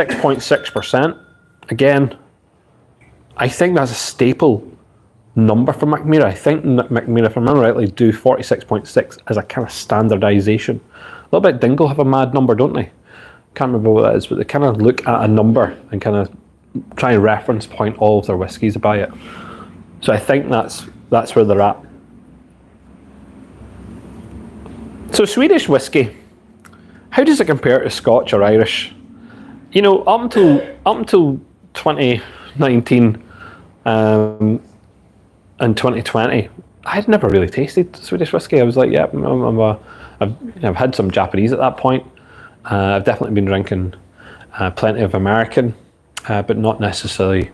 46.6%. Again, I think that's a staple number for McMira. I think McMira, if I remember rightly, do 46.6 as a kind of standardisation. A little bit Dingle have a mad number, don't they? Can't remember what that is, but they kind of look at a number and kind of try and reference point all of their whiskies by it. So I think that's where they're at. So Swedish whiskey, how does it compare to Scotch or Irish? You know, up until 2019 and 2020, I had never really tasted Swedish whiskey. I was like, yeah, I've had some Japanese at that point. I've definitely been drinking plenty of American, but not necessarily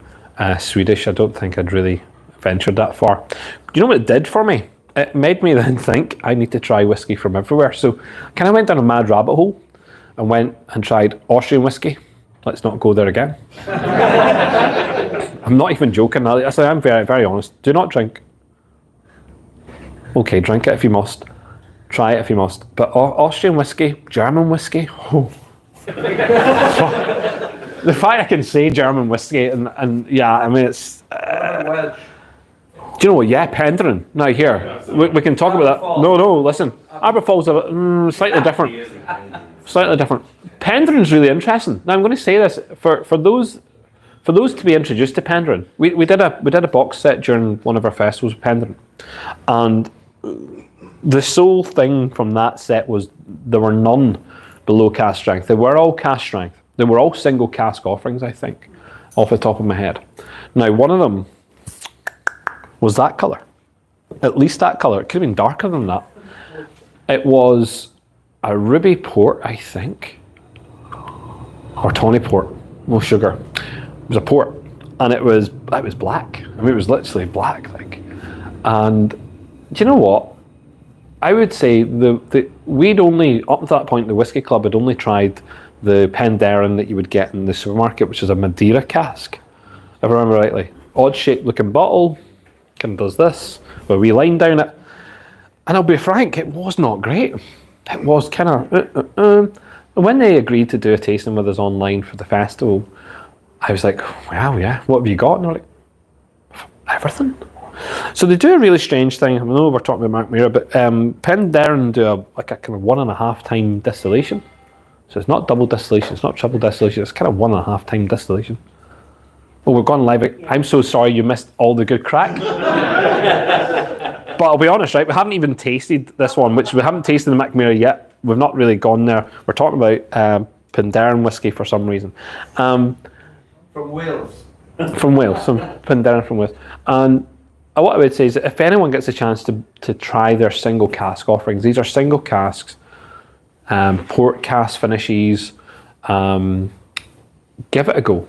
Swedish. I don't think I'd really ventured that far. You know what it did for me? It made me then think I need to try whiskey from everywhere. So I kind of went down a mad rabbit hole and went and tried Austrian whiskey. Let's not go there again. I'm not even joking. I'm very, very honest. Do not drink. Okay, drink it if you must. Try it if you must. But Austrian whiskey, German whiskey. Oh. The fact I can say German whiskey and yeah, I mean it's. Do you know what? Yeah, Penderyn. Now here, we can talk about that. No, listen. Aberfall's slightly different. Slightly different. Penderyn's really interesting. Now I'm going to say this for those to be introduced to Penderyn. We did a box set during one of our festivals with Penderyn, and the sole thing from that set was there were none below cask strength. They were all cask strength. They were all single cask offerings, I think, off the top of my head. Now one of them was that colour. At least that colour. It could have been darker than that. It was a ruby port, I think. Or tawny port. No sugar. It was a port. And it was black. I mean, it was literally black, like. And do you know what? I would say we'd only, up to that point, the Whiskey Club had only tried the Penderyn that you would get in the supermarket, which is a Madeira cask, if I remember rightly. Odd shaped looking bottle. Kind of does this with a wee line down it, and I'll be frank, it was not great. It was kind of when they agreed to do a tasting with us online for the festival, I was like, wow, yeah, what have you got? And they're like, everything. So they do a really strange thing. I know we're talking about McMira, but Penderyn do a kind of 1.5 time distillation. So it's not double distillation, it's not triple distillation, it's kind of 1.5 time distillation. Oh, we've gone live. I'm so sorry you missed all the good crack. But I'll be honest, right? We haven't even tasted this one, which we haven't tasted the McMira yet. We've not really gone there. We're talking about Penderyn whiskey for some reason. From Wales. From Wales, some Penderyn from Wales. And what I would say is that if anyone gets a chance to try their single cask offerings, these are single casks, port cask finishes, give it a go.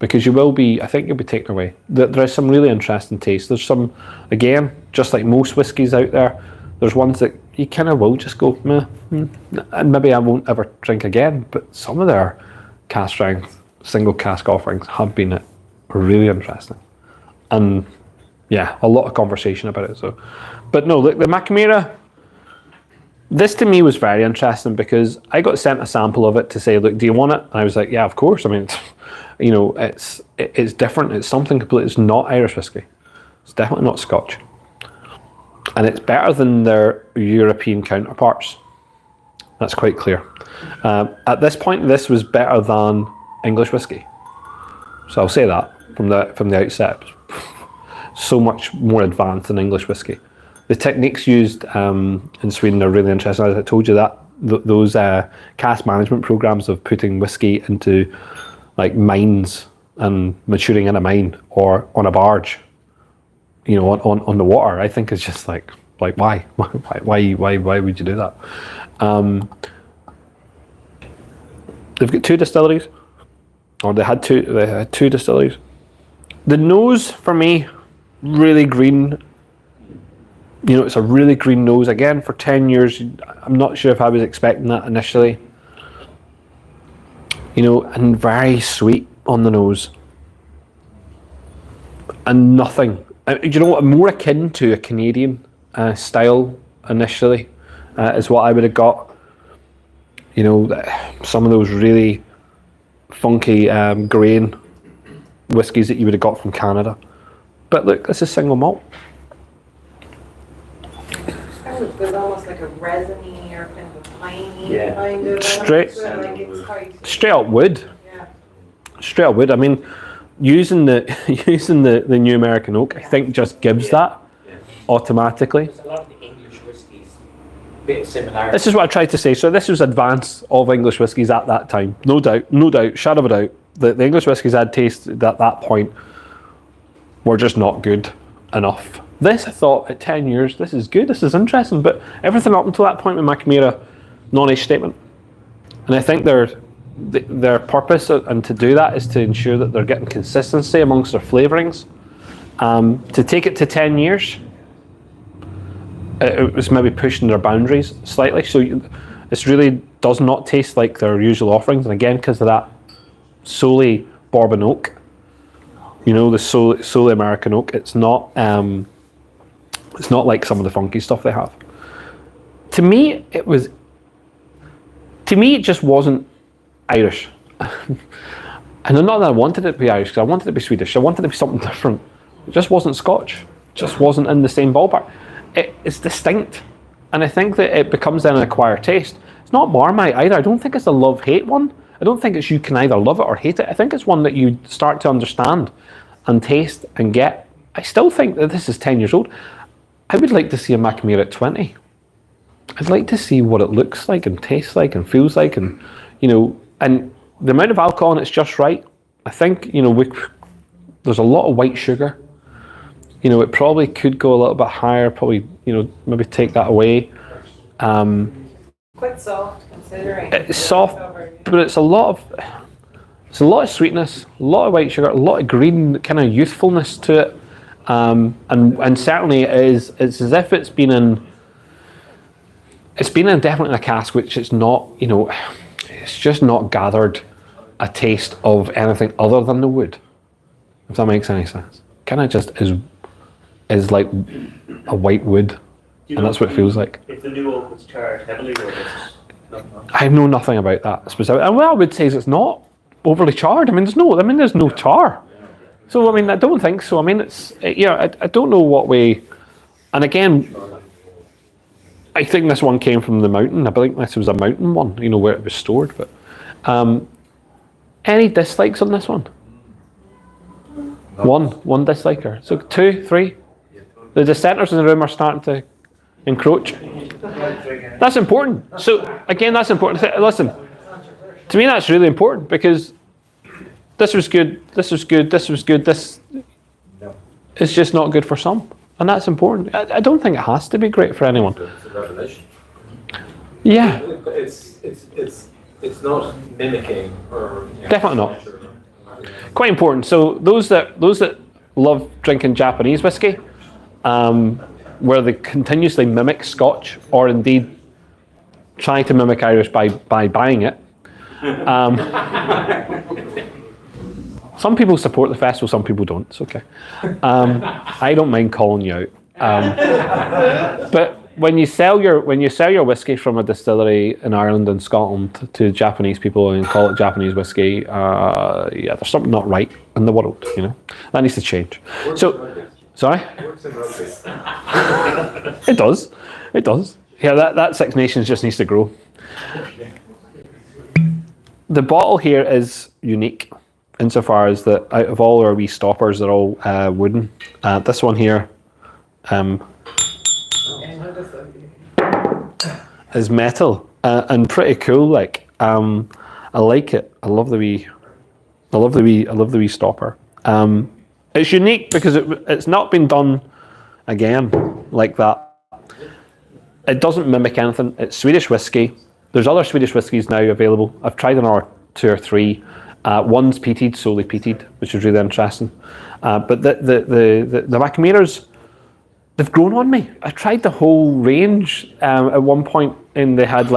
Because I think you'll be taken away. There's some really interesting tastes. There's some, again, just like most whiskies out there, there's ones that you kind of will just go, meh, and maybe I won't ever drink again. But some of their cask strength, single cask offerings have been really interesting. And yeah, a lot of conversation about it. So, but no, look, the McMira, this to me was very interesting because I got sent a sample of it to say, look, do you want it? And I was like, yeah, of course. I mean, you know, it's different. It's something completely. It's not Irish whiskey. It's definitely not Scotch, and it's better than their European counterparts. That's quite clear. At this point, this was better than English whiskey. So I'll say that from the outset. So much more advanced than English whiskey. The techniques used in Sweden are really interesting. As I told you, that those cask management programs of putting whiskey into like mines and maturing in a mine or on a barge, you know, on the water, I think is just like why would you do that? They've got two distilleries, or they had two distilleries. The nose for me, really green. You know, it's a really green nose. Again, for 10 years, I'm not sure if I was expecting that initially. You know, and very sweet on the nose. And nothing. You know what, more akin to a Canadian style initially is what I would have got. You know, some of those really funky grain whiskies that you would have got from Canada. But look, this is single malt. There's almost like a resiny or kind of a piney Yeah. kind of. Straight- Like it's quite. Straight up wood. Yeah. Straight up wood. I mean, using the new American oak, I think just gives that automatically. There's a lot of the English whiskies, bit of similarity. This is what I tried to say. So this was advance of English whiskies at that time. No doubt, shadow of a doubt. The English whiskies I'd tasted at that point were just not good enough. This, I thought, at 10 years, this is good, this is interesting, but everything up until that point with Macamira, non-age statement. And I think their purpose and to do that is to ensure that they're getting consistency amongst their flavourings. To take it to 10 years, it was maybe pushing their boundaries slightly. So this really does not taste like their usual offerings. And again, because of that solely bourbon oak, the solely American oak, it's not like some of the funky stuff they have. To me, it just wasn't Irish. And not that I wanted it to be Irish, because I wanted it to be Swedish. I wanted it to be something different. It just wasn't Scotch. It just wasn't in the same ballpark. It's distinct. And I think that it becomes then an acquired taste. It's not Marmite either. I don't think it's a love-hate one. I don't think it's you can either love it or hate it. I think it's one that you start to understand and taste and get. I still think that this is 10 years old. I would like to see a Macamira at 20. I'd like to see what it looks like and tastes like and feels like, and and the amount of alcohol in it's just right. I think there's a lot of white sugar. It probably could go a little bit higher. Probably maybe take that away. Quite soft considering. It's soft, but it's a lot of sweetness, a lot of white sugar, a lot of green kind of youthfulness to it. And certainly it's as if it's been in definitely in a cask, which it's not, it's just not gathered a taste of anything other than the wood, if that makes any sense. Kind of just is like a white wood, and that's what it feels like. If the new oak was charred heavily, or I know nothing about that specifically. And what I would say is it's not overly charred. There's no tar. So I don't think so. I don't know what way. And again, I think this one came from the mountain. I think this was a mountain one, where it was stored. But any dislikes on this one? One disliker. So 2, 3. The dissenters in the room are starting to encroach. That's important. So again, that's important. Listen, to me, that's really important because this was good, this was good, this was good, this is just not good for some. And that's important. I don't think it has to be great for anyone. It's a revelation. Yeah. It's not mimicking or Definitely not. Quite important. So those that love drinking Japanese whiskey, where they continuously mimic Scotch or indeed try to mimic Irish by buying it. Some people support the festival, some people don't. It's okay. I don't mind calling you out. But when you sell your whiskey from a distillery in Ireland and Scotland to Japanese people and call it Japanese whiskey, there's something not right in the world. That needs to change. So, sorry. It does. Yeah, that Six Nations just needs to grow. The bottle here is unique insofar as that out of all our wee stoppers, they're all wooden. This one here is metal and pretty cool. I like it. I love the wee stopper. It's unique because it's not been done again like that. It doesn't mimic anything. It's Swedish whiskey. There's other Swedish whiskies now available. I've tried another 2 or 3. One's peated, solely peated, which is really interesting. But the Macamiras, they've grown on me. I tried the whole range at one point, and they had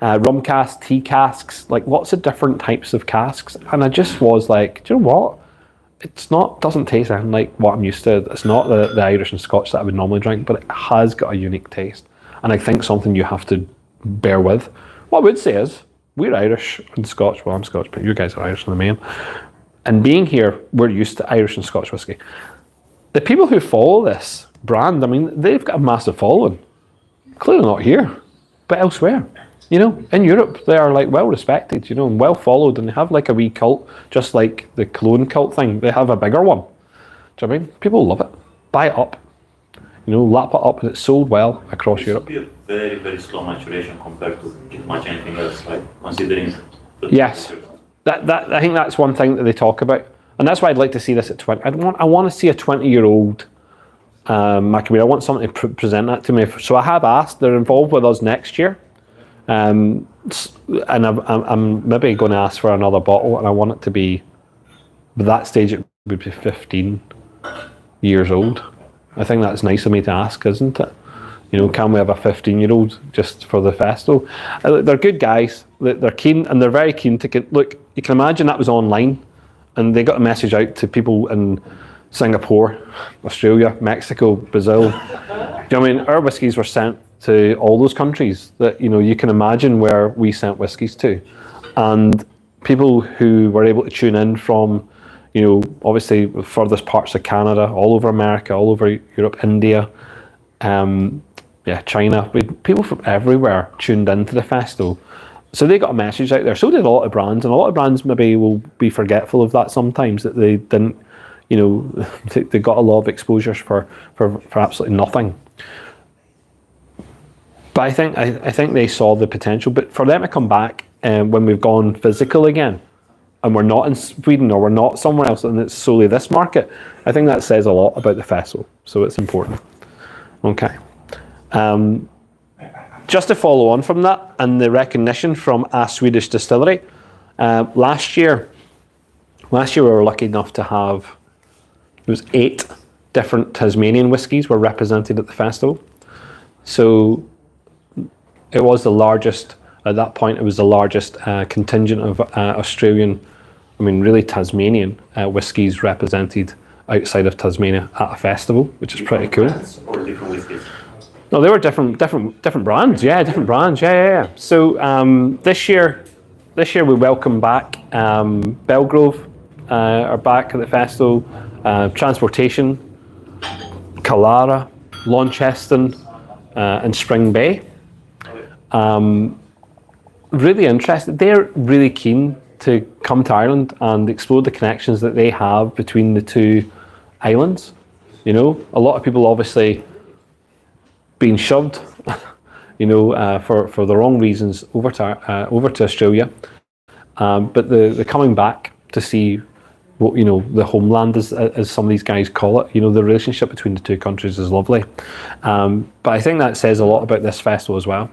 rum casks, tea casks, lots of different types of casks. And I just was like, do you know what? Doesn't taste anything like what I'm used to. It's not the Irish and Scotch that I would normally drink, but it has got a unique taste. And I think something you have to bear with. What I would say is, we're Irish and Scotch. Well, I'm Scotch, but you guys are Irish in the main. And being here, we're used to Irish and Scotch whiskey. The people who follow this brand, I mean, they've got a massive following. Clearly not here, but elsewhere. You know, in Europe, they are like well respected, you know, and well followed, and they have like a wee cult, just like the cologne cult thing. They have a bigger one. Do you know what I mean? People love it. Buy it up. You know, lap it up, and it's sold well across It Europe. should be a very, very slow maturation compared to pretty much anything else, like considering. Yes. That I think that's one thing that they talk about, and that's why I'd like to see this at 20. I want to see a 20-year-old Macabea. I want someone to present that to me. So I have asked. They're involved with us next year, and I'm maybe going to ask for another bottle, and I want it to be. At that stage, it would be 15 years old. I think that's nice of me to ask, isn't it? You know, can we have a 15-year-old just for the festival? They're good guys. They're keen, and they're very keen to get. Look, you can imagine that was online, and they got a message out to people in Singapore, Australia, Mexico, Brazil. Do you know what I mean? Our whiskies were sent to all those countries that, you know, you can imagine where we sent whiskies to, and people who were able to tune in from, you know, obviously the furthest parts of Canada, all over America, all over Europe, India, China. People from everywhere tuned into the festival. So they got a message out there. So did a lot of brands, and a lot of brands maybe will be forgetful of that sometimes, that they didn't, you know, they got a lot of exposures for absolutely nothing. But I think they saw the potential. But for them to come back when we've gone physical again, and we're not in Sweden or we're not somewhere else, and it's solely this market, I think that says a lot about the festival. So it's important. Okay. Just to follow on from that, and the recognition from a Swedish distillery, last year we were lucky enough to have, it was 8 different Tasmanian whiskies were represented at the festival. So it was the largest, at that point it was the largest contingent of Australian, I mean really Tasmanian whiskies represented outside of Tasmania at a festival, which is pretty cool. Or different whiskeys. No, they were different brands. Yeah, different brands. Yeah. So this year we welcome back Belgrove are back at the festival. Transportation, Kalara, Launceston, and Spring Bay. Really interested. They're really keen to come to Ireland and explore the connections that they have between the two islands. You know, a lot of people obviously being shoved, you know, for the wrong reasons over to Australia, but the coming back to see what, you know, the homeland, as some of these guys call it. You know, the relationship between the two countries is lovely, but I think that says a lot about this festival as well.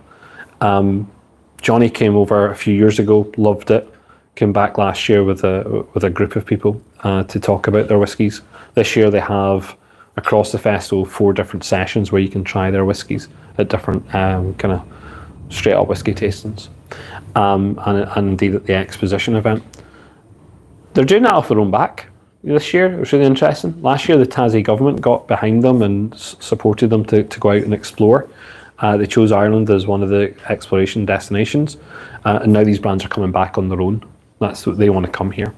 Johnny came over a few years ago, loved it. Came back last year with a group of people to talk about their whiskies. This year they have, across the festival, 4 different sessions where you can try their whiskies at different kind of straight up whiskey tastings, and indeed at the exposition event. They're doing that off their own back this year. It was really interesting. Last year the Tassie government got behind them and supported them to go out and explore. They chose Ireland as one of the exploration destinations, and now these brands are coming back on their own. That's what they want to come here.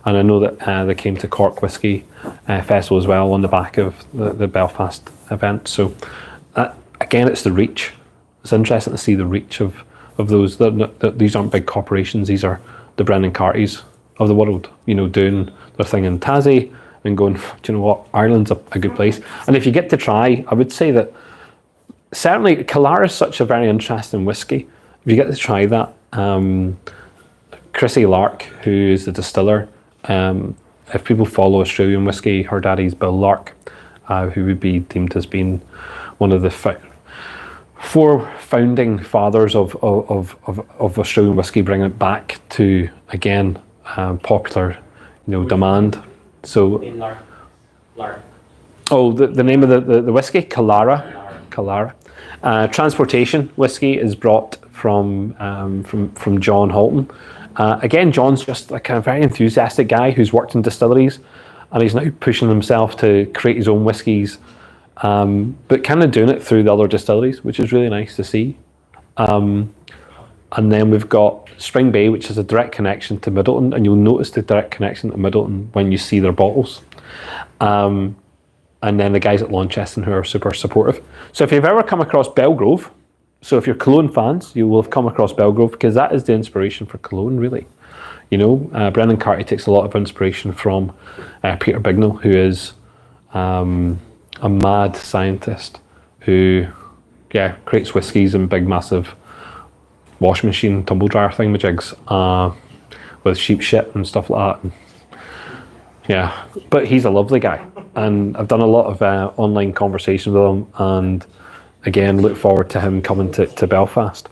And I know that they came to Cork Whisky Festival as well on the back of the Belfast event. So again, it's the reach. It's interesting to see the reach of those. These aren't big corporations. These are the Brendan Cartys of the world, you know, doing their thing in Tassie and going, do you know what, Ireland's a good place. And if you get to try, I would say that certainly Kalara is such a very interesting whiskey. If you get to try that, Chrissy Lark, who is the distiller, if people follow Australian whiskey, her daddy's Bill Lark, who would be deemed as being one of the 4 founding fathers of Australian whiskey, bringing it back to, again, popular, you know, demand. So, Lark. oh, the name of the whiskey, Kalara. Transportation whiskey is brought from John Halton. Again, John's just like a very enthusiastic guy who's worked in distilleries, and he's now pushing himself to create his own whiskies, but kind of doing it through the other distilleries, which is really nice to see. And then we've got Spring Bay, which is a direct connection to Middleton, and you'll notice the direct connection to Middleton when you see their bottles. And then the guys at Launceston who are super supportive. So if you've ever come across Belgrove, so if you're Cologne fans, you will have come across Belgrove, because that is the inspiration for Cologne, really. You know, Brendan Carty takes a lot of inspiration from Peter Bignell, who is a mad scientist who, creates whiskies and big, massive washing machine, tumble dryer thingamajigs with sheep shit and stuff like that. Yeah, but he's a lovely guy, and I've done a lot of online conversations with him, and again, look forward to him coming to Belfast.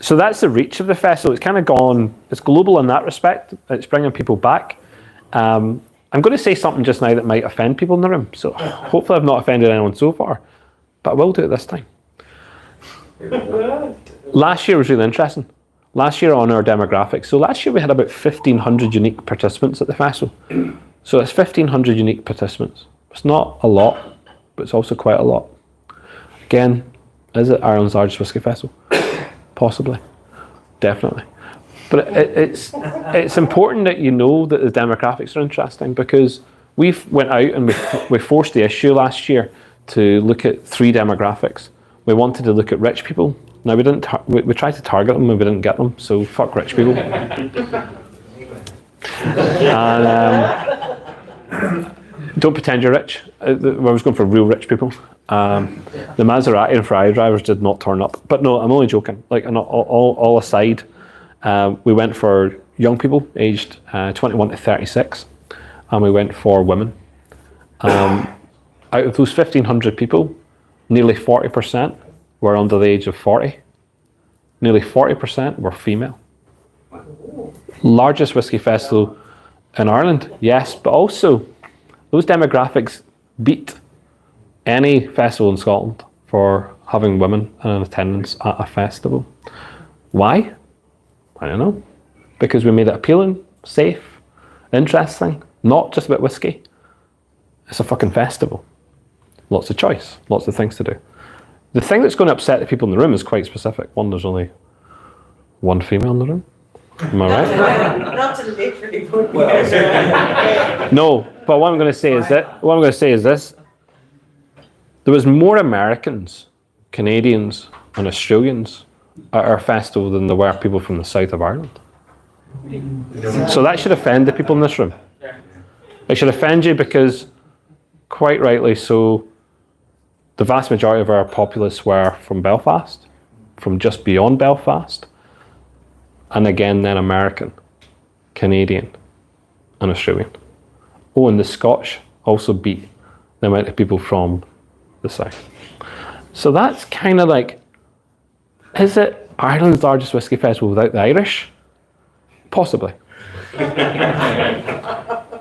So that's the reach of the festival. It's kind of gone, it's global in that respect. It's bringing people back. I'm going to say something just now that might offend people in the room, so hopefully I've not offended anyone so far, but I will do it this time. Last year was really interesting. Last year on our demographics, so last year we had about 1,500 unique participants at the festival. So it's 1,500 unique participants. It's not a lot, but it's also quite a lot. Again, is it Ireland's largest whisky festival? Possibly, definitely. But it's important that you know that the demographics are interesting, because we went out and we forced the issue last year to look at 3 demographics. We wanted to look at rich people. Now we didn't. We tried to target them and we didn't get them. So fuck rich people. And don't pretend you're rich. I was going for real rich people. The Maserati and Ferrari drivers did not turn up. But no, I'm only joking. Like, all aside, we went for young people aged 21 to 36, and we went for women. Out of those 1,500 people, nearly 40% were under the age of 40. Nearly 40% were female. Largest whisky festival in Ireland, yes, but also those demographics beat any festival in Scotland for having women in attendance at a festival. Why? I don't know. Because we made it appealing, safe, interesting, not just about whisky. It's a fucking festival. Lots of choice, lots of things to do. The thing that's going to upset the people in the room is quite specific. One, there's only one female in the room. Am I right? Not to the big people. No, but what I'm going to say is this. There was more Americans, Canadians, and Australians at our festival than there were people from the south of Ireland. So that should offend the people in this room. It should offend you because, quite rightly so, the vast majority of our populace were from Belfast, from just beyond Belfast, and again then American, Canadian, and Australian. Oh, and the Scotch also beat the amount of people from the south. So that's kind of like, is it Ireland's largest whisky festival without the Irish? Possibly.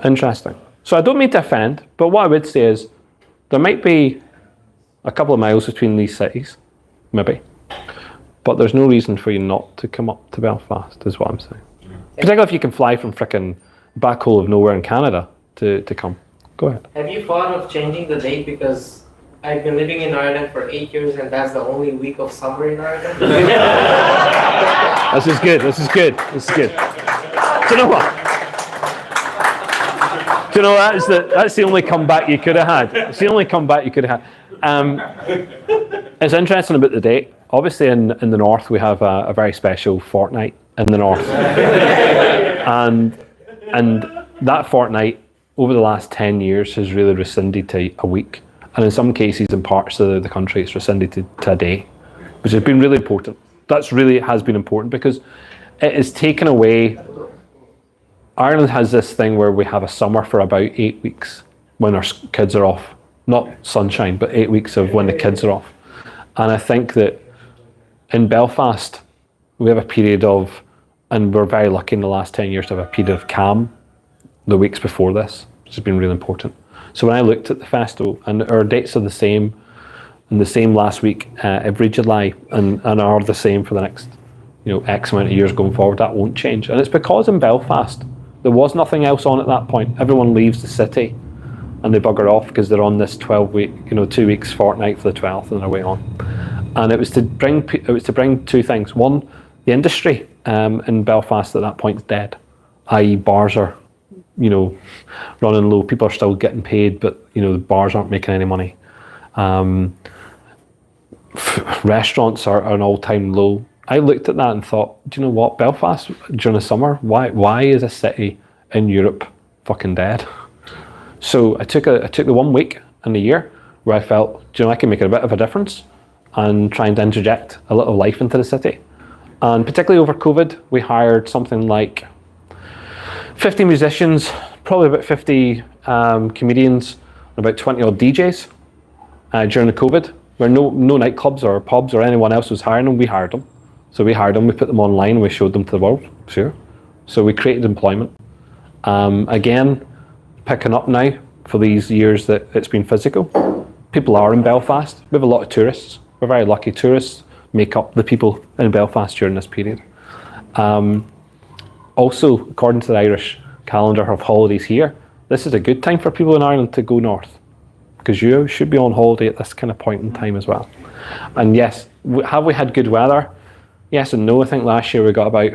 Interesting. So I don't mean to offend, but what I would say is there might be a couple of miles between these cities, maybe, but there's no reason for you not to come up to Belfast, is what I'm saying. Particularly if you can fly from frickin' back hole of nowhere in Canada to come. Go ahead. Have you thought of changing the date? Because I've been living in Ireland for 8 years and that's the only week of summer in Ireland. This is good. Do you know what? Do you know that's the only comeback you could have had. It's the only comeback you could have had. It's interesting about the date. Obviously, in the north, we have a very special fortnight in the north, and that fortnight over the last 10 years has really rescinded to a week, and in some cases, in parts of the country, it's rescinded to a day, which has been really important. It has been important because it has taken away. Ireland has this thing where we have a summer for about 8 weeks when our kids are off. Not sunshine, but 8 weeks of when the kids are off. And I think that in Belfast, we have a period of, and we're very lucky in the last 10 years to have a period of calm the weeks before this, which has been really important. So when I looked at the festival, and our dates are the same, and the same last week every July, and are the same for the next X amount of years going forward, that won't change. And it's because in Belfast, there was nothing else on at that point. Everyone leaves the city and they bugger off because they're on this 12-week, 2 weeks fortnight for the 12th and they're way on. And it was to bring two things. One, the industry in Belfast at that point is dead. I.e., bars are, running low. People are still getting paid, but the bars aren't making any money. Restaurants are an all-time low. I looked at that and thought, do you know what, Belfast during the summer, why is a city in Europe fucking dead? So I took the 1 week in the year where I felt, I can make a bit of a difference and trying to interject a little life into the city. And particularly over COVID, we hired something like 50 musicians, probably about 50 comedians, and about 20 odd DJs during the COVID, where no nightclubs or pubs or anyone else was hiring them. We hired them. So we hired them, we put them online, and we showed them to the world. Sure. So we created employment. Again, picking up now for these years that it's been physical. People are in Belfast. We have a lot of tourists. We're very lucky. Tourists make up the people in Belfast during this period. Also, according to the Irish calendar of holidays here, this is a good time for people in Ireland to go north, because you should be on holiday at this kind of point in time as well. And yes, have we had good weather? Yes and no. I think last year we got about,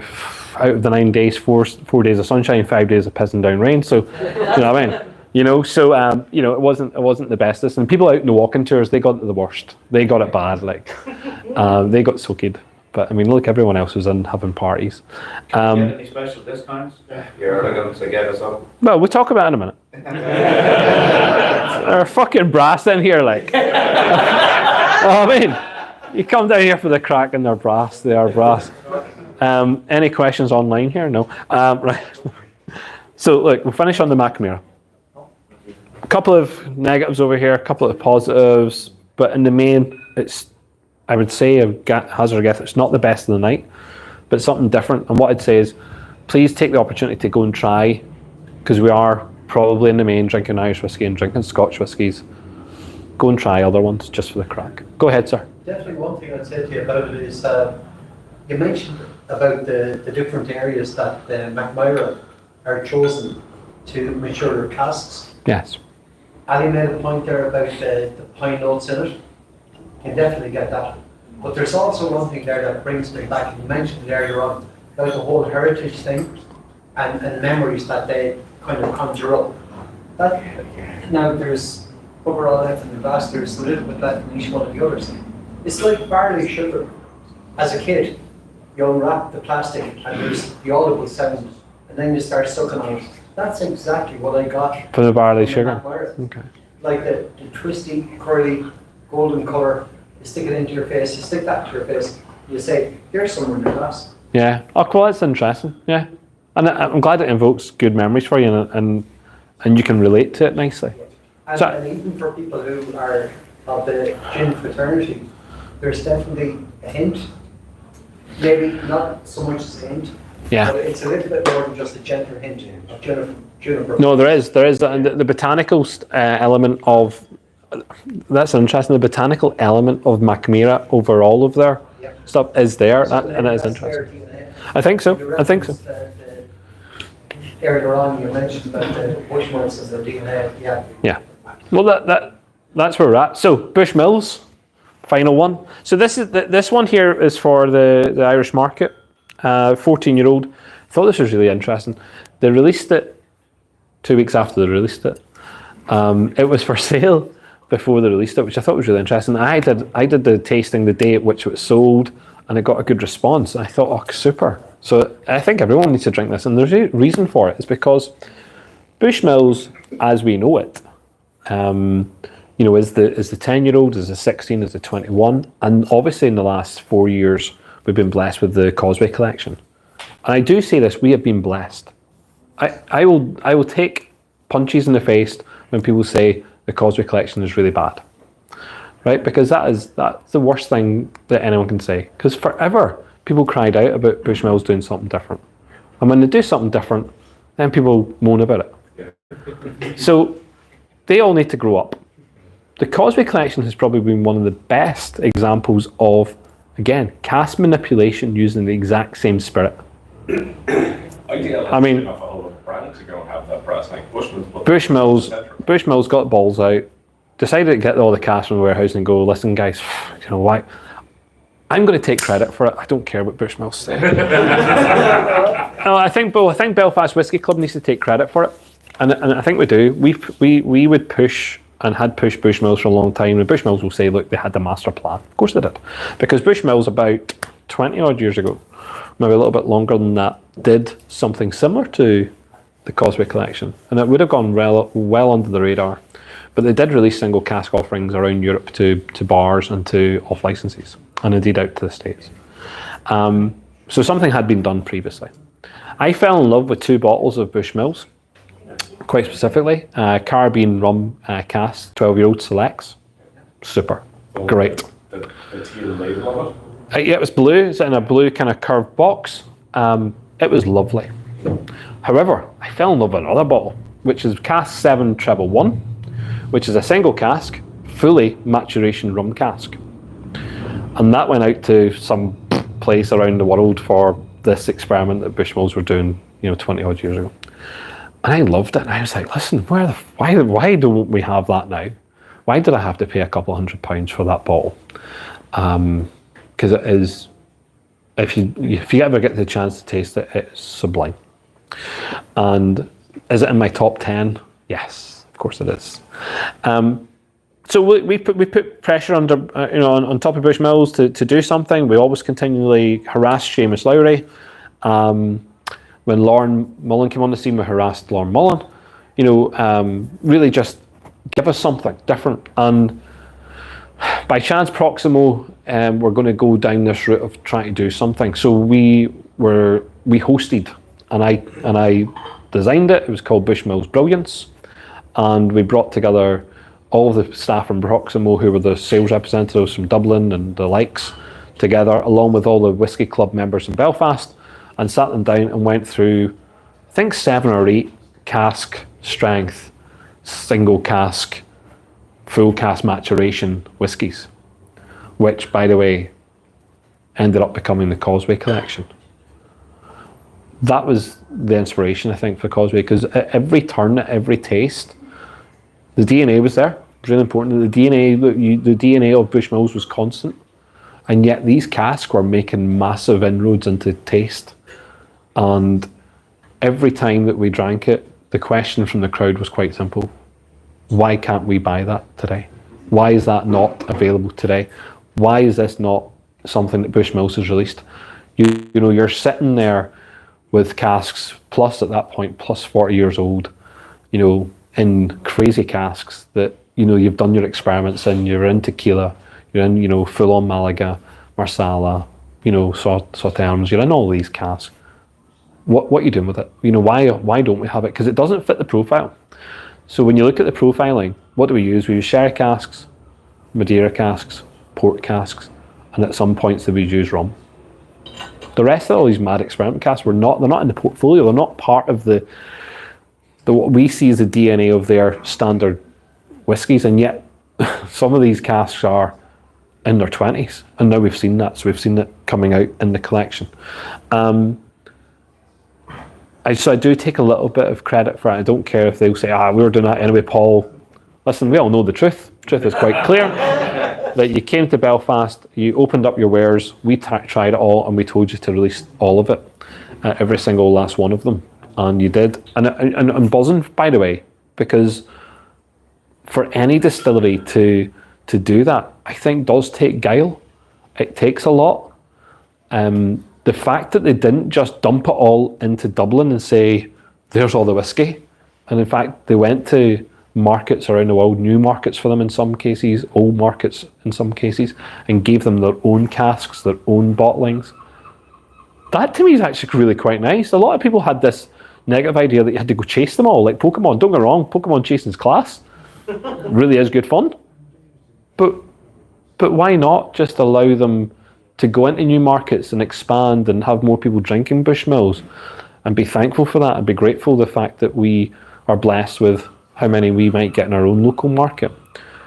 out of the 9 days, four days of sunshine, 5 days of pissing down rain. So, you know what I mean? It wasn't the bestest. And people out in the walking tours, they got the worst. They got it bad. They got soaked. But I mean, look, everyone else was in having parties. Any special discounts? You're looking to get us up. Well, we'll talk about it in a minute. They're fucking brass in here, I mean, you come down here for the crack and they're brass. They are brass. Any questions online here? No. Right. So look, we'll finish on the McNamara. A couple of negatives over here, a couple of positives, but in the main, I would say, hazard a guess, it's not the best of the night, but something different. And what I'd say is, please take the opportunity to go and try, because we are probably in the main drinking Irish whiskey and drinking Scotch whiskies. Go and try other ones just for the crack. Go ahead, sir. Definitely one thing I'd say to you about it is, you mentioned about the different areas that the McMyra are chosen to mature their casks. Yes. Ali made a point there about the pine notes in it. You can definitely get that. But there's also one thing there that brings me back, and you mentioned it earlier on, about the whole heritage thing and memories that they kind of conjure up. Now there's overall left in the glass, there's a little bit left in each one of the others. It's like barley sugar. As a kid, you unwrap the plastic and there's the audible sound, and then you start sucking on it. That's exactly what I got from the barley sugar. Okay. Like the twisty, curly, golden colour. You stick it into your face, you stick that to your face, you say, here's somewhere in the glass. Yeah. Oh, well, that's interesting. Yeah. And I'm glad it invokes good memories for you, and you can relate to it nicely. And even for people who are of the gin fraternity, there's definitely a hint. Maybe not so much as a hint. Yeah. But it's a little bit more than just a gentle hint of juniper. No, there is. And the botanical element of, that's interesting, the botanical element of McNamara over all of their stuff is there, and it is interesting. I think so. Earlier on, you mentioned about the Bushmills as the DNA. Yeah. Well, that's where we're at. So Bushmills, final one. So this one here is for the Irish market. 14-year-old. I thought this was really interesting. They released it 2 weeks after they released it. It was for sale before they released it, which I thought was really interesting. I did the tasting the day at which it was sold, and it got a good response. I thought, oh, super. So I think everyone needs to drink this, and there's a reason for it. It's because Bushmills, as we know it, is the 10-year-old, is the 16, is the 21, and obviously in the last 4 years we've been blessed with the Causeway collection. And I do say this, we have been blessed. I will take punches in the face when people say the Causeway collection is really bad. Right? Because that's the worst thing that anyone can say. Because forever people cried out about Bushmills doing something different. And when they do something different, then people moan about it. So they all need to grow up. The Causeway collection has probably been one of the best examples of, again, cask manipulation using the exact same spirit. I mean, Bushmills got balls out, decided to get all the cask from the warehouse and go, listen guys, why I'm going to take credit for it. I don't care what Bushmills say. No, I think Belfast Whisky Club needs to take credit for it, and I think we do. We would push and had pushed Bushmills for a long time. And Bushmills will say, look, they had the master plan. Of course they did, because Bushmills about 20 odd years ago, maybe a little bit longer than that, did something similar to the Causeway Collection, and it would have gone well under the radar. But they did release single cask offerings around Europe to bars and to off licenses, and indeed out to the States. So something had been done previously. I fell in love with 2 bottles of Bushmills, quite specifically. Caribbean rum cask, 12-year-old selects. Super. Great. The teal label on it. Yeah, it was blue. It's in a blue kind of curved box. It was lovely. However, I fell in love with another bottle, which is cask 7111, which is a single cask, fully maturation rum cask. And that went out to some place around the world for this experiment that Bushmills were doing, 20 odd years ago. And I loved it. And I was like, listen, why don't we have that now? Why did I have to pay a couple £100 for that bottle? Because it is, if you ever get the chance to taste it, it's sublime. And is it in my top 10? Yes, of course it is. So we put pressure under, on top of Bushmills to do something. We always continually harassed Seamus Lowry. When Lauren Mullen came on the scene, we harassed Lauren Mullen. Really just give us something different. And by chance, Proximo, we're going to go down this route of trying to do something. So we hosted, and I designed it. It was called Bushmills Brilliance, and we brought together all the staff from Proximo, who were the sales representatives from Dublin and the likes, together, along with all the Whisky Club members in Belfast, and sat them down and went through, I think, 7 or 8 cask strength, single cask, full cask maturation whiskies, which, by the way, ended up becoming the Causeway Collection. That was the inspiration, I think, for Causeway, because at every turn, at every taste, the DNA was there. It was really important. The DNA of Bushmills was constant, and yet these casks were making massive inroads into taste. And every time that we drank it, the question from the crowd was quite simple: why can't we buy that today? Why is that not available today? Why is this not something that Bushmills has released? You're sitting there with casks plus, at that point, plus 40 years old, in crazy casks that, you've done your experiments in. You're in tequila, you're in, full on Malaga, Marsala, Sauternes, you're in all these casks. What are you doing with it? Why don't we have it? Because it doesn't fit the profile. So when you look at the profiling, what do we use? We use sherry casks, Madeira casks, port casks, and at some points we use rum. The rest of all these mad experiment casks they're not in the portfolio. They're not part of the what we see as the DNA of their standard whiskies, and yet some of these casks are in their 20s, and now we've seen that. So we've seen it coming out in the collection. So I do take a little bit of credit for it. I don't care if they'll say, we were doing that anyway, Paul. Listen, we all know the truth. The truth is quite clear. That you came to Belfast, you opened up your wares, we tried it all, and we told you to release all of it, every single last one of them. And you did. And I'm buzzing, by the way, because for any distillery to do that, I think does take guile. It takes a lot. The fact that they didn't just dump it all into Dublin and say, there's all the whiskey. And in fact, they went to markets around the world, new markets for them in some cases, old markets in some cases, and gave them their own casks, their own bottlings. That to me is actually really quite nice. A lot of people had this negative idea that you had to go chase them all, like Pokemon. Don't get me wrong, Pokemon chasing's class. Really is good fun. But why not just allow them to go into new markets and expand and have more people drinking Bushmills, and be thankful for that and be grateful for the fact that we are blessed with how many we might get in our own local market.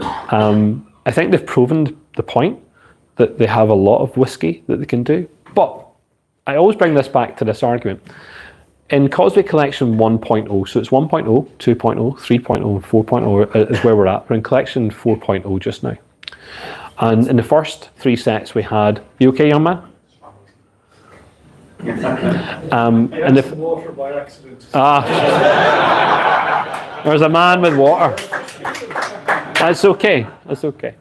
I think they've proven the point that they have a lot of whiskey that they can do. But I always bring this back to this argument. In Causeway Collection 1.0, so it's 1.0, 2.0, 3.0, and 4.0 is where we're at. We're in Collection 4.0 just now. And in the first 3 sets we had, you okay, young man? And if water by accident. there's a man with water. That's okay. That's okay.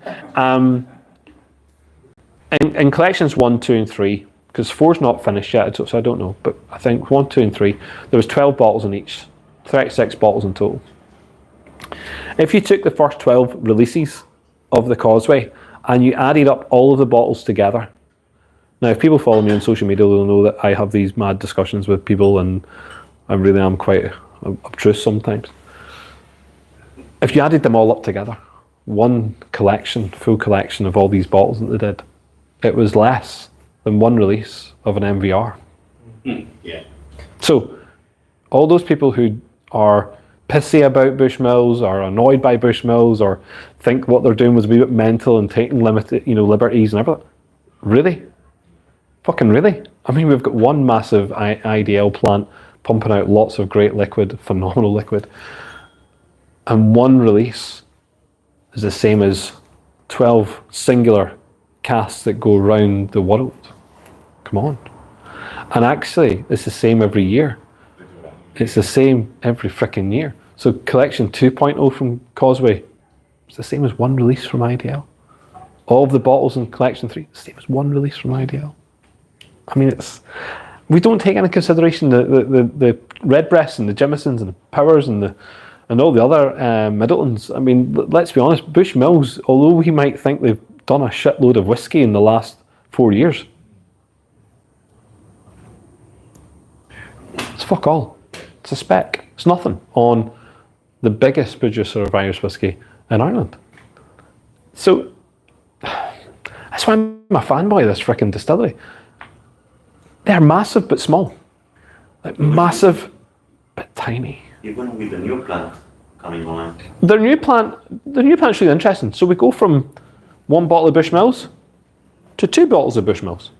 In collections 1, 2, and 3, because 4's not finished yet, so I don't know. But I think 1, 2, and 3, there was 12 bottles in each, 36 bottles in total. If you took the first 12 releases of the Causeway and you added up all of the bottles together. Now, if people follow me on social media, they'll know that I have these mad discussions with people, and I really am quite obtruse sometimes. If you added them all up together, one collection, full collection of all these bottles that they did, it was less than one release of an MVR. Yeah. So, all those people who are pissy about Bushmills, or annoyed by Bushmills, or think what they're doing was a wee bit mental and taking limited, liberties and everything, really? Fucking really? I mean, we've got one massive IDL plant pumping out lots of great liquid, phenomenal liquid, and one release is the same as 12 singular casks that go around the world. Come on. And actually, it's the same every year. It's the same every freaking year. So collection 2.0 from Causeway, it's the same as one release from IDL. All of the bottles in collection 3, the same as one release from IDL. I mean, we don't take into consideration the Redbreasts and the Jamisons and the Powers and all the other Middletons. I mean, let's be honest, Bushmills, although we might think they've done a shitload of whiskey in the last 4 years, it's fuck all. It's a speck. It's nothing on the biggest producer of Irish whiskey in Ireland. So that's why I'm a fanboy of this frickin' distillery. They're massive but small. Like massive but tiny. Even with the new plant coming on. The new plant's really interesting. So we go from 1 bottle of Bushmills to 2 bottles of Bushmills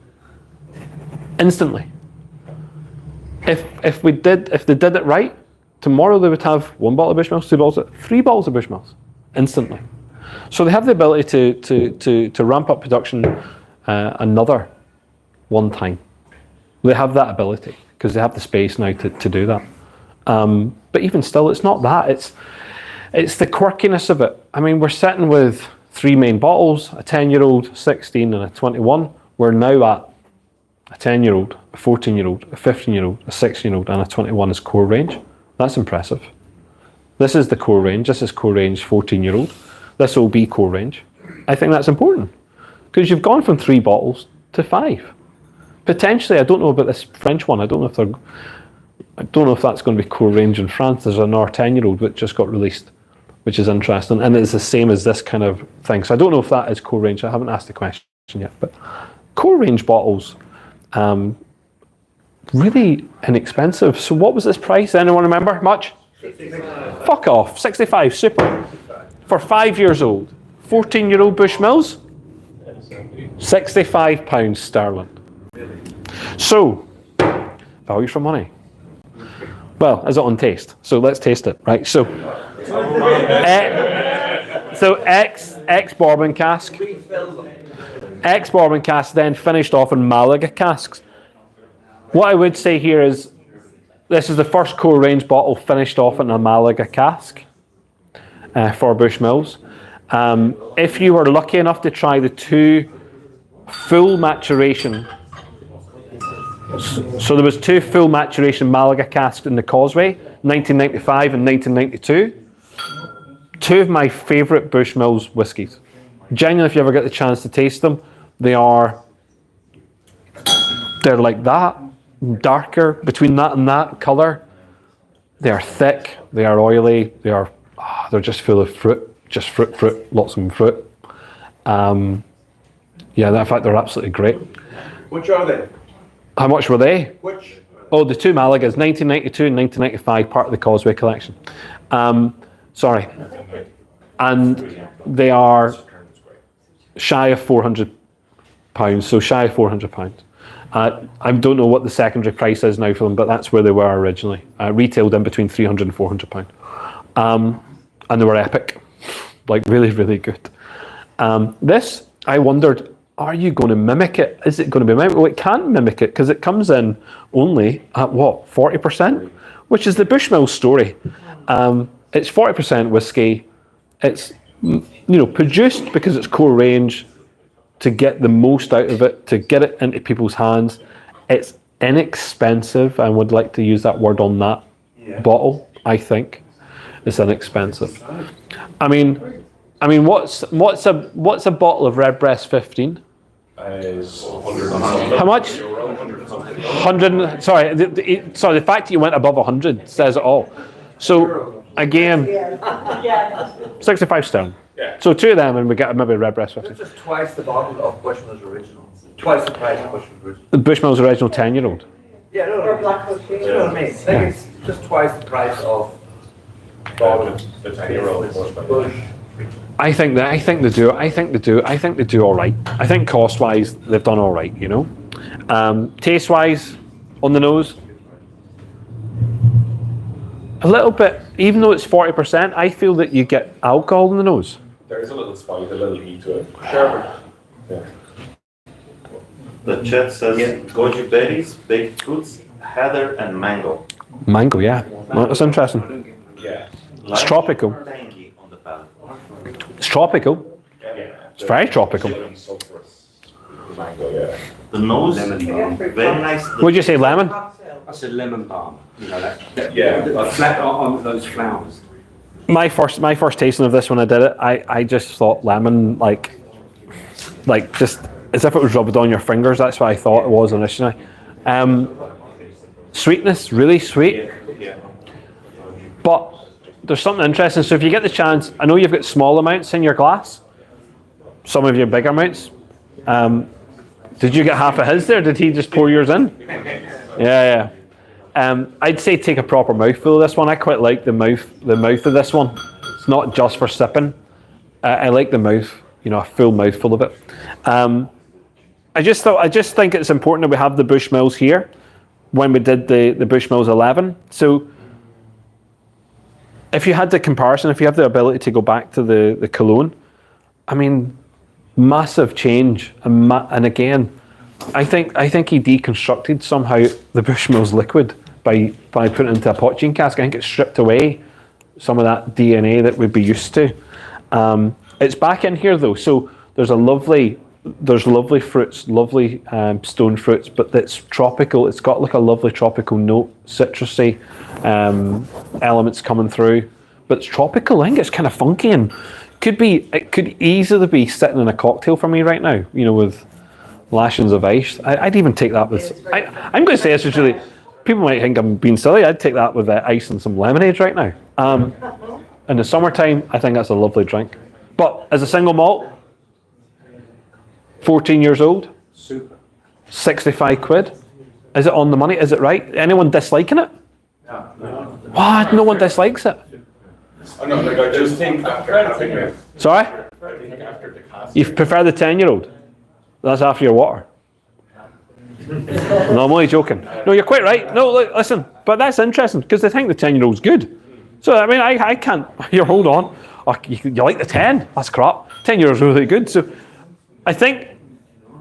instantly. If they did it right, tomorrow they would have 1 bottle of Bushmills, 2 bottles, 3 bottles of Bushmills instantly. So they have the ability to ramp up production another 1 time. They have that ability because they have the space now to do that. But even still, it's not that. It's the quirkiness of it. I mean, we're sitting with 3 main bottles, a 10-year-old, 16, and a 21. We're now at a 10-year-old, a 14-year-old, a 15-year-old, a 16-year-old, and a 21 is core range. That's impressive. This is the core range. This is core range 14-year-old. This will be core range. I think that's important because you've gone from 3 bottles to 5. Potentially, I don't know about this French one. I don't know if that's going to be core range in France. There's another 10-year-old which just got released, which is interesting, and it's the same as this kind of thing. So I don't know if that is core range. I haven't asked the question yet, but core range bottles, really inexpensive. So what was this price? Anyone remember? Much? 65. Fuck off. 65. Super. For 5 years old, 14-year-old Bushmills, £65 sterling. So, value for money. Well, is it on taste? So let's taste it, right? So, ex bourbon cask. Ex bourbon cask, then finished off in Malaga casks. What I would say here is, this is the first core range bottle finished off in a Malaga cask for Bushmills. If you were lucky enough to try the 2 full maturation, so there was 2 full maturation Malaga casks in the Causeway, 1995 and 1992. 2 of my favourite Bushmills whiskies. Genuinely, if you ever get the chance to taste them, they're like that, darker, between that and that colour. They are thick, they are oily, they're just full of fruit, just fruit, lots of fruit. In fact, they're absolutely great. Which are they? How much were they? Which? Oh, the 2 Malagas, 1992 and 1995, part of the Causeway collection. Sorry. And they are shy of £400, so shy of £400. I don't know what the secondary price is now for them, but that's where they were originally. Retailed in between £300 and £400. And they were epic, like really, really good. This I wondered, are you going to mimic it? Is it going to be mimic? Well, it can't mimic it because it comes in only at what, 40%, which is the Bushmill story. It's 40% whiskey. It's produced because it's core range to get the most out of it, to get it into people's hands. It's inexpensive. I would like to use that word on that bottle. I think it's inexpensive. I mean, what's a bottle of Redbreast 15? How much? 100. Sorry, the fact that you went above 100 says it all. So again, 65 sterling. Yeah. So two of them, and we get maybe Redbreast 15. It's just twice the bottle of Bushmills original. Twice the price of Bushmills original. The Bushmills original 10-year-old. Yeah, no, Or Blackwood you know what I mean? Like it's just twice the price of The 10-year-old Bush. I think they do all right. I think cost-wise, they've done all right. Taste-wise, on the nose, a little bit. Even though it's 40%, I feel that you get alcohol in the nose. There's a little spice, a little heat to it. Sherbet. Yeah. The chat says goji berries, baked fruits, heather, and mango. Mango, yeah. Well, that's interesting. Yeah. It's tropical. Tangy on the palate. It's tropical. Yeah. It's very tropical. Mango, yeah. The nose, very nice. Would you say lemon? I said lemon balm. Yeah. Flat on those flowers. My first tasting of this when I did it, I just thought lemon, like just as if it was rubbed on your fingers. That's what I thought it was initially. Sweetness, really sweet. Yeah. But there's something interesting. So if you get the chance, I know you've got small amounts in your glass. Some of you bigger amounts. Did you get half of his there? Did he just pour yours in? Yeah. I'd say take a proper mouthful of this one. I quite like the mouth of this one. It's not just for sipping. I like the mouth, a full mouthful of it. I just think it's important that we have the Bushmills here when we did the Bushmills 11. So if you had the comparison, if you have the ability to go back to the Cologne, I mean, massive change. And again, I think he deconstructed somehow the Bushmills liquid by putting it into a potching cask. I think it stripped away some of that DNA that we'd be used to. It's back in here though, so there's lovely fruits, lovely stone fruits, but it's tropical. It's got like a lovely tropical note, citrusy elements coming through, but it's tropical. I think it's kind of funky and it could easily be sitting in a cocktail for me right now, with lashings of ice. I'd even take that with. I'm going to say this is really. People might think I'm being silly. I'd take that with ice and some lemonade right now. In the summertime, I think that's a lovely drink. But as a single malt, 14 years old, Super. 65 quid. Is it on the money? Is it right? Anyone disliking it? No. What? No one dislikes it. I know, I just think after having it. Sorry? I think after the cast. You prefer the 10-year-old? That's after your water. No, I'm only joking. No, you're quite right. No, look, listen, but that's interesting because they think the 10-year-old's good. So, I mean, I can't. Hold on. Oh, you like the 10? That's crap. 10-year-old's really good. So, I think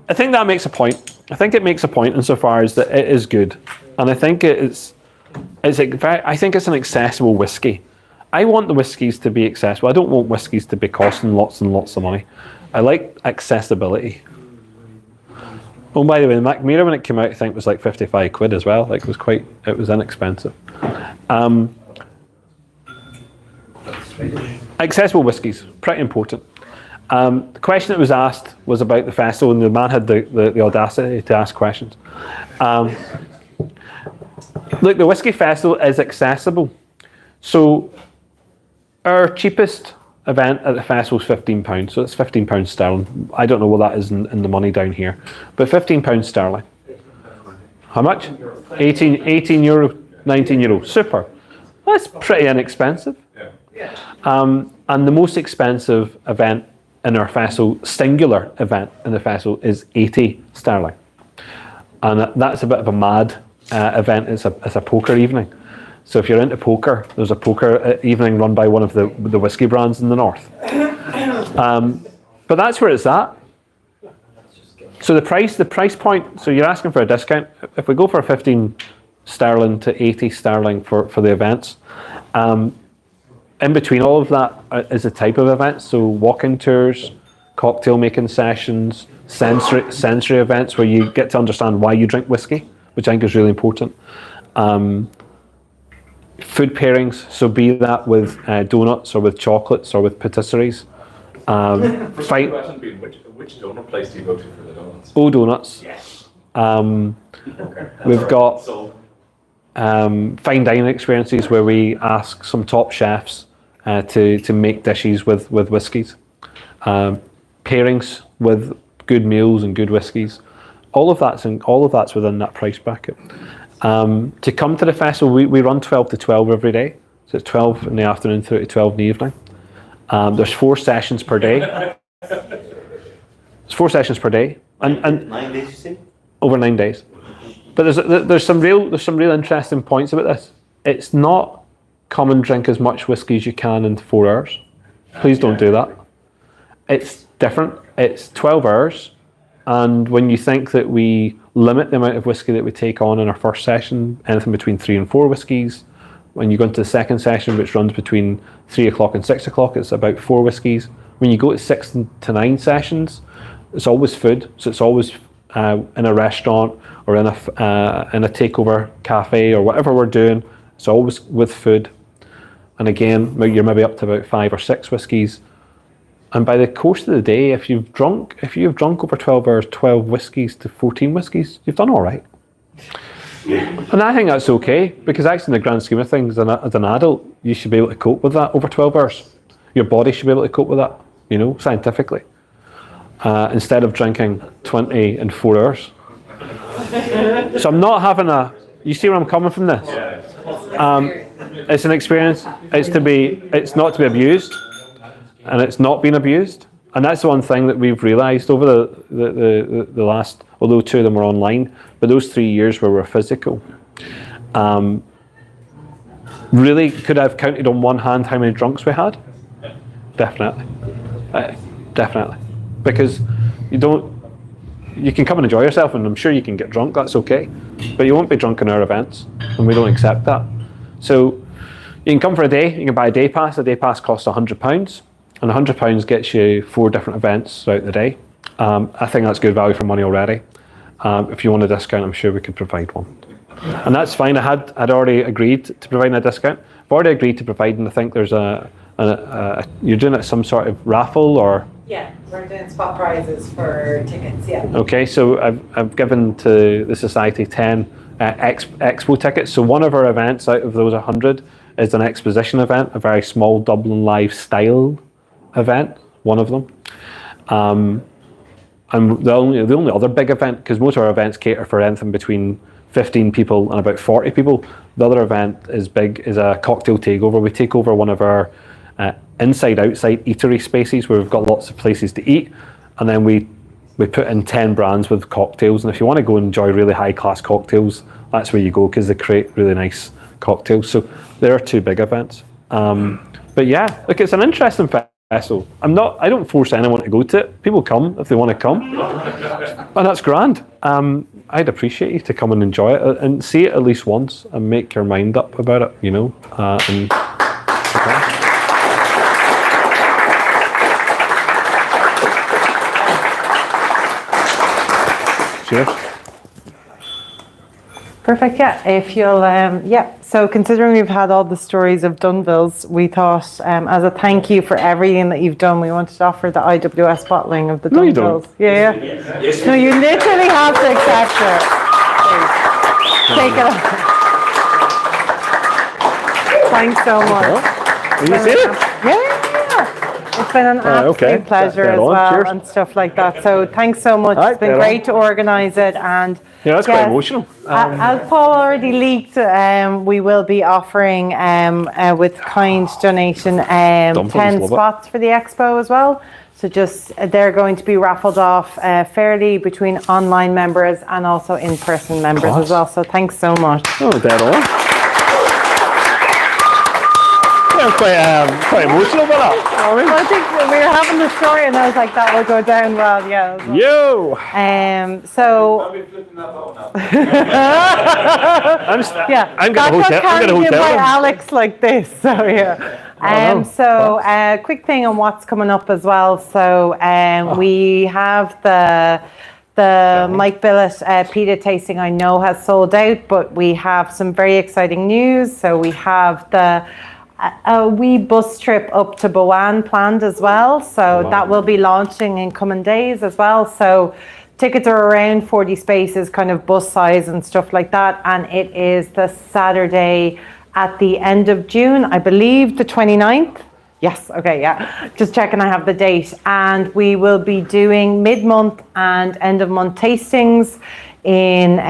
that makes a point. I think it makes a point insofar as that it is good, and I think I think it's an accessible whiskey. I want the whiskies to be accessible. I don't want whiskies to be costing lots and lots of money. I like accessibility. Oh, by the way, the Macmira when it came out, I think was like 55 quid as well. Like it was inexpensive. Accessible whiskies, pretty important. The question that was asked was about the festival, and the man had the audacity to ask questions. Look, the Whiskey Festival is accessible. So our cheapest event at the festival is £15, so it's £15 sterling. I don't know what that is in the money down here, but £15 sterling. How much? 18 euro, 19 euro. Super. That's pretty inexpensive. And the most expensive event in our festival, singular event in the festival, is 80 sterling. And that's a bit of a mad event. It's a poker evening. So if you're into poker, there's a poker evening run by one of the whiskey brands in the north. But that's where it's at. So the price point. So you're asking for a discount. If we go for 15 sterling to 80 sterling for the events, in between all of that is a type of events. So walking tours, cocktail making sessions, sensory events where you get to understand why you drink whiskey, which I think is really important. Food pairings, so be that with donuts or with chocolates or with patisseries. First question being, which donut place do you go to for the donuts? Donuts. Yes. We've got So, fine dining experiences where we ask some top chefs to make dishes with whiskies. Pairings with good meals and good whiskies. All of that's within that price bracket. To come to the festival, we run 12 to 12 every day. So it's 12 in the afternoon through to 12 in the evening. There's 4 sessions per day. There's 4 sessions per day, and 9 days, you say? over 9 days. But there's some real interesting points about this. It's not come and drink as much whiskey as you can in 4 hours. Please don't do that. It's different. It's 12 hours, and when you think that we limit the amount of whiskey that we take on in our first session, anything between 3 and 4 whiskies. When you go into the second session, which runs between 3 o'clock and 6 o'clock, it's about 4 whiskies. When you go to 6 to 9 sessions, it's always food. So it's always in a restaurant or in a takeover cafe or whatever we're doing. It's always with food. And again, you're maybe up to about 5 or 6 whiskies. And by the course of the day, if you've drunk over 12 hours, 12 whiskies to 14 whiskies, you've done all right. And I think that's okay, because actually in the grand scheme of things, as an adult, you should be able to cope with that over 12 hours. Your body should be able to cope with that, scientifically. Instead of drinking 20 in 4 hours. So I'm not having you see where I'm coming from this? It's an experience, it's not to be abused, and it's not been abused. And that's the one thing that we've realised over the last, although 2 of them were online, but those 3 years where we're physical. Really, could I have counted on one hand how many drunks we had? Definitely. Definitely. Because you can come and enjoy yourself, and I'm sure you can get drunk, that's okay. But you won't be drunk in our events, and we don't accept that. So you can come for a day, you can buy a day pass. A day pass costs £100. And £100 gets you 4 different events throughout the day. I think that's good value for money already. If you want a discount, I'm sure we could provide one. And that's fine. I'd already agreed to provide a discount. I've already agreed to provide, and I think there's you're doing it some sort of raffle or. Yeah, we're doing spot prizes for tickets. Yeah. Okay, so I've given to the society 10 expo tickets. So one of our events out of those 100 is an exposition event, a very small Dublin Live style event, one of them. And the only other big event, because most of our events cater for anything between 15 people and about 40 people. The other event is a cocktail takeover. We take over one of our inside-outside eatery spaces where we've got lots of places to eat, and then we put in 10 brands with cocktails. And if you want to go and enjoy really high-class cocktails, that's where you go, because they create really nice cocktails. So there are 2 big events. But yeah, look, it's an interesting festival. I don't force anyone to go to it. People come if they want to come, and that's grand. I'd appreciate you to come and enjoy it and see it at least once and make your mind up about it, okay. Cheers. Perfect, yeah. If you'll, so considering we've had all the stories of Dunvilles, we thought as a thank you for everything that you've done, we wanted to offer the IWS bottling of the No, you Dunvilles. don't. Yeah. No, you literally have to accept it. Take it off. Thanks so much. Will you see it? Yeah. It's been an absolute pleasure Dead as on. well. Cheers. And stuff like that. So thanks so much. Alright, It's been dead great on. to organise it, and Yeah, that's quite yes, emotional. as Paul already leaked, we will be offering with kind donation 10 love it. spots for the expo as well. So just they're going to be raffled off fairly between online members and also in-person members as well. So thanks so much. Oh, dead on. I'm quite emotional about that. Well, I think we were having the story, and I was like, that will go down well. Yeah. Yo! So yeah, I'm that getting a got hotel. I'm carried getting a in hotel by room. Alex like this. So yeah. no. So quick thing on what's coming up as well. So we have the Mike Billet pita tasting. I know has sold out, but we have some very exciting news. So we have a wee bus trip up to Boan planned as well. So that will be launching in coming days as well. So tickets are around 40 spaces, kind of bus size and stuff like that. And it is the Saturday at the end of June, I believe the 29th. Yes, okay, yeah. Just checking I have the date. And we will be doing mid-month and end-of-month tastings in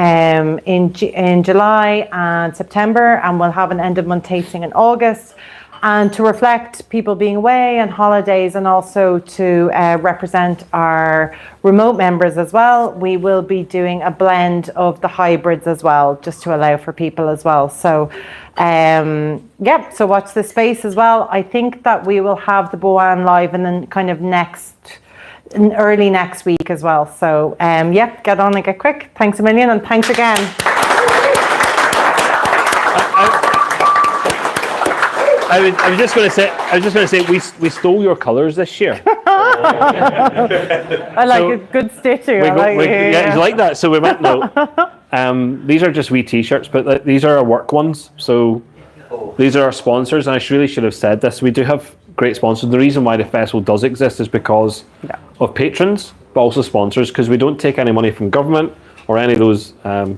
July and September, and we'll have an end-of-month tasting in August. And to reflect people being away and holidays, and also to represent our remote members as well, we will be doing a blend of the hybrids as well, just to allow for people as well. So, so watch the space as well. I think that we will have the Boan live and then kind of early next week as well. So, get on and get quick. Thanks a million, and thanks again. I was just going to say, we stole your colours this year. I like a good stitching. Yeah, you like that. So we went, no. These are just wee t-shirts, but these are our work ones. So these are our sponsors, and I really should have said this. We do have great sponsors. The reason why the festival does exist is because of patrons, but also sponsors, because we don't take any money from government or any of those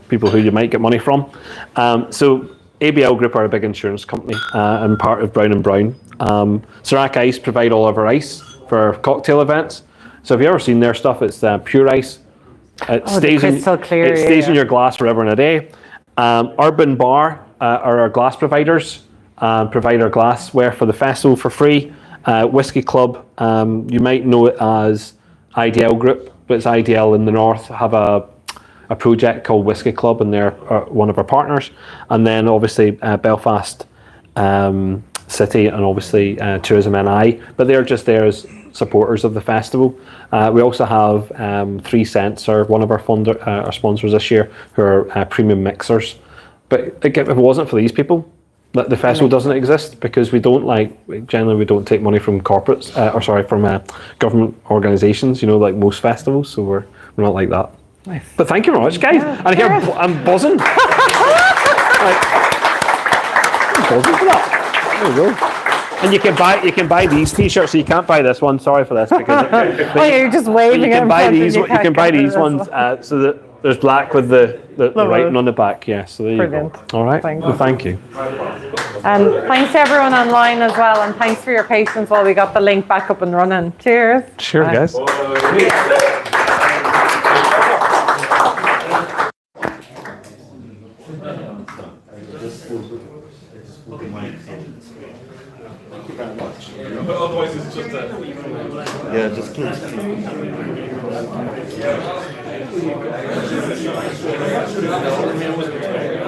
people who you might get money from. So ABL Group are a big insurance company and part of Brown & Brown. Sirac Ice provide all of our ice for stays events. So have you ever seen their stuff? It's pure ice. It stays in your glass forever and a day. Urban Bar are our glass providers, provide our glassware for the festival for free. Whiskey Club, you might know it as IDL Group, but it's IDL in the north, have a project called Whiskey Club, and they're one of our partners. And then obviously Belfast City, and obviously Tourism NI, but they're just there as supporters of the festival. We also have 3 Cents, are one of our sponsors this year, who are premium mixers. But if it wasn't for these people, the festival doesn't exist, because we don't take money from corporates, from government organisations, like most festivals. So we're not like that. Nice. But thank you very much, guys. Yeah, and here I'm buzzing. I'm buzzing for that. There we go. And you can buy these t-shirts. So you can't buy this one. Sorry for this, because you're just waving. You can buy these. You can buy these ones. So that there's black with the writing on the back. Yeah. So there Brilliant. You go. All right. Well, thank you. And thanks to everyone online as well, and thanks for your patience while we got the link back up and running. Cheers. Sure, guys. Otherwise, it's just Yeah, just keep.